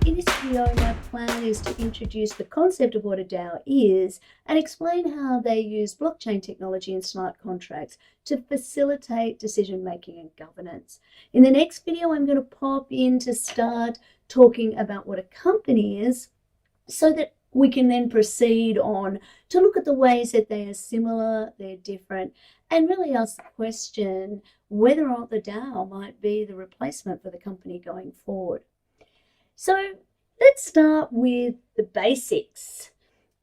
In this video, my plan is to introduce the concept of what a DAO is and explain how they use blockchain technology and smart contracts to facilitate decision-making and governance. In the next video, I'm going to pop in to start talking about what a company is so that we can then proceed on to look at the ways that they are similar, they're different, and really ask the question whether or not the DAO might be the replacement for the company going forward. So let's start with the basics.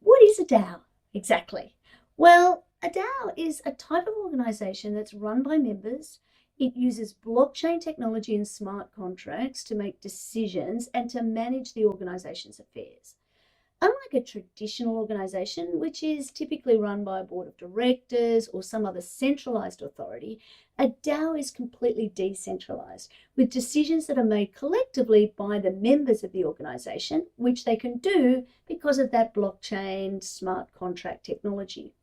What is a DAO exactly? Well, a DAO is a type of organization that's run by members. It uses blockchain technology and smart contracts to make decisions and to manage the organization's affairs. Unlike a traditional organization, which is typically run by a board of directors or some other centralized authority, a DAO is completely decentralized, with decisions that are made collectively by the members of the organization, which they can do because of that blockchain smart contract technology.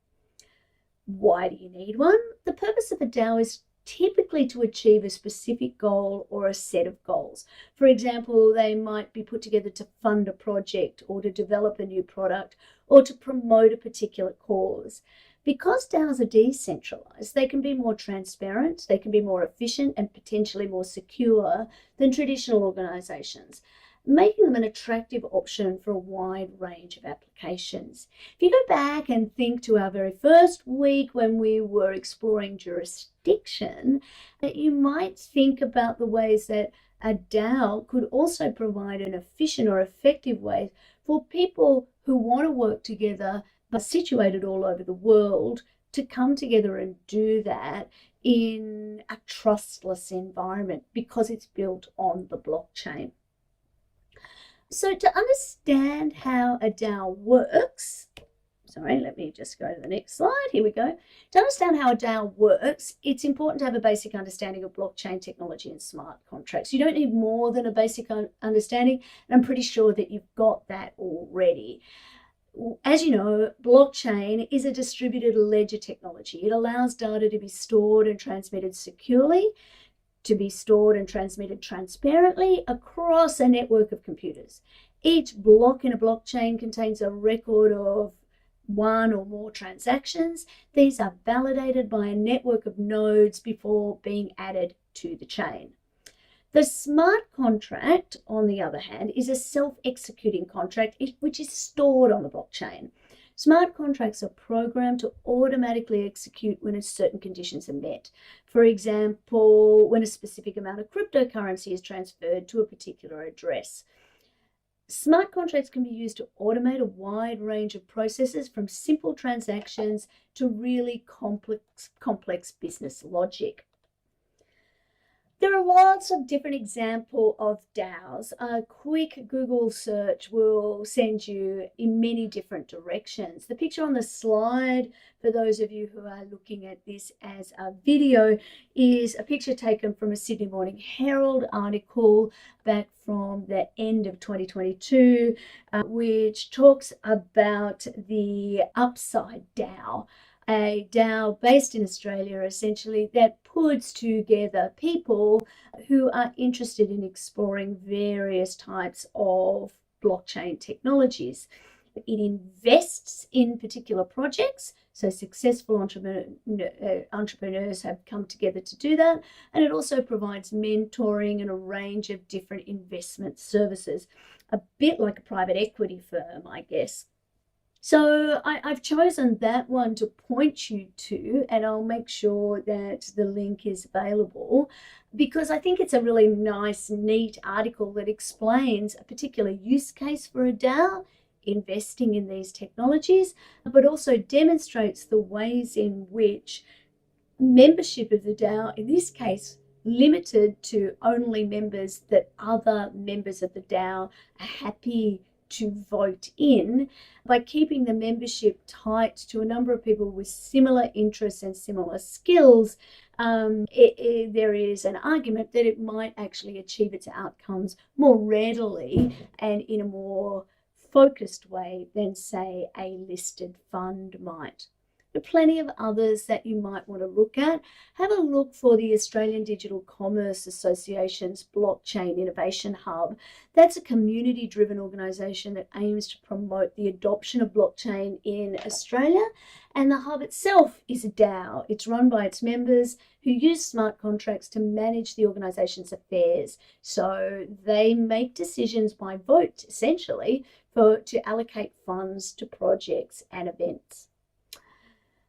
Why do you need one? The purpose of a DAO is typically to achieve a specific goal or a set of goals. For example, they might be put together to fund a project or to develop a new product or to promote a particular cause. Because DAOs are decentralized, they can be more transparent, they can be more efficient and potentially more secure than traditional organizations, making them an attractive option for a wide range of applications. If you go back and think to our very first week when we were exploring jurisdiction, you might think about the ways that a DAO could also provide an efficient or effective way for people who want to work together but situated all over the world to come together and do that in a trustless environment because it's built on the blockchain. So to understand how a DAO works, let me just go to the next slide. Here we go. To understand how a DAO works, it's important to have a basic understanding of blockchain technology and smart contracts. You don't need more than a basic understanding, and I'm pretty sure that you've got that already. As you know, blockchain is a distributed ledger technology. It allows data to be stored and transmitted securely, to be stored and transmitted transparently across a network of computers. Each block in a blockchain contains a record of one or more transactions. These are validated by a network of nodes before being added to the chain. The smart contract, on the other hand, is a self-executing contract which is stored on the blockchain. Smart contracts are programmed to automatically execute when certain conditions are met. For example, when a specific amount of cryptocurrency is transferred to a particular address. Smart contracts can be used to automate a wide range of processes from simple transactions to really complex business logic. There are lots of different examples of DAOs. A quick Google search will send you in many different directions. The picture on the slide, for those of you who are looking at this as a video, is a picture taken from a Sydney Morning Herald article back from the end of 2022, which talks about the Upside DAO. A DAO based in Australia, essentially, that puts together people who are interested in exploring various types of blockchain technologies. It invests in particular projects, so successful entrepreneurs have come together to do that, and it also provides mentoring and a range of different investment services, a bit like a private equity firm, I guess. So I've chosen that one to point you to, and I'll make sure that the link is available because I think it's a really nice, neat article that explains a particular use case for a DAO, investing in these technologies, but also demonstrates the ways in which membership of the DAO, in this case, limited to only members that other members of the DAO are happy to vote in, by keeping the membership tight to a number of people with similar interests and similar skills, there is an argument that it might actually achieve its outcomes more readily and in a more focused way than, say, a listed fund might. There are plenty of others that you might want to look at. Have a look for the Australian Digital Commerce Association's Blockchain Innovation Hub. That's a community-driven organisation that aims to promote the adoption of blockchain in Australia. And the hub itself is a DAO. It's run by its members who use smart contracts to manage the organisation's affairs. So they make decisions by vote, essentially, to allocate funds to projects and events.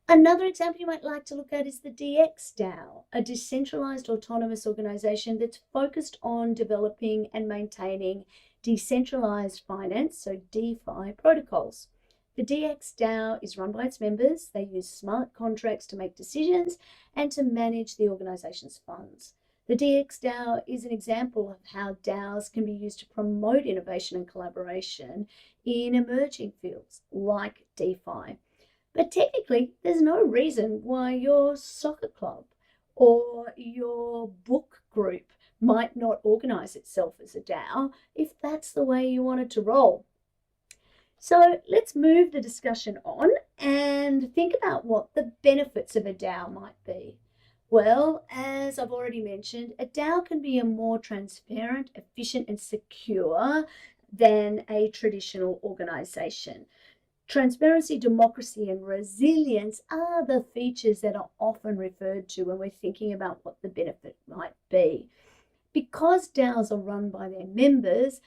Another example you might like to look at is the DAO, a decentralized autonomous organization that's focused on developing and maintaining decentralized finance, so DeFi protocols. The DAO is run by its members. They use smart contracts to make decisions and to manage the organization's funds. The DAO is an example of how DAOs can be used to promote innovation and collaboration in emerging fields like DeFi. But technically, there's no reason why your soccer club or your book group might not organize itself as a DAO if that's the way you want it to roll. So let's move the discussion on and think about what the benefits of a DAO might be. Well, as I've already mentioned, a DAO can be a more transparent, efficient, and secure than a traditional organization. Transparency, democracy, and resilience are the features that are often referred to when we're thinking about what the benefit might be. Because DAOs are run by their members,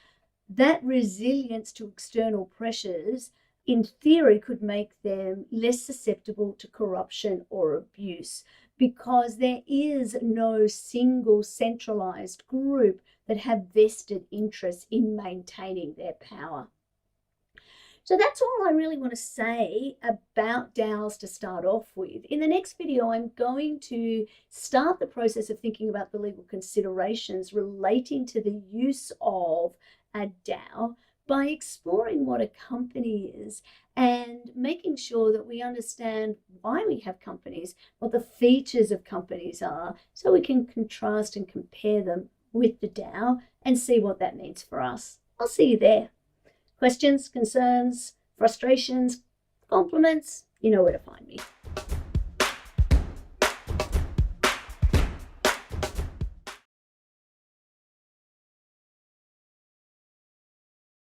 that resilience to external pressures, in theory, could make them less susceptible to corruption or abuse, because there is no single centralized group that have vested interests in maintaining their power. So that's all I really want to say about DAOs to start off with. In the next video, I'm going to start the process of thinking about the legal considerations relating to the use of a DAO by exploring what a company is and making sure that we understand why we have companies, what the features of companies are, so we can contrast and compare them with the DAO and see what that means for us. I'll see you there. Questions, concerns, frustrations, compliments, you know where to find me.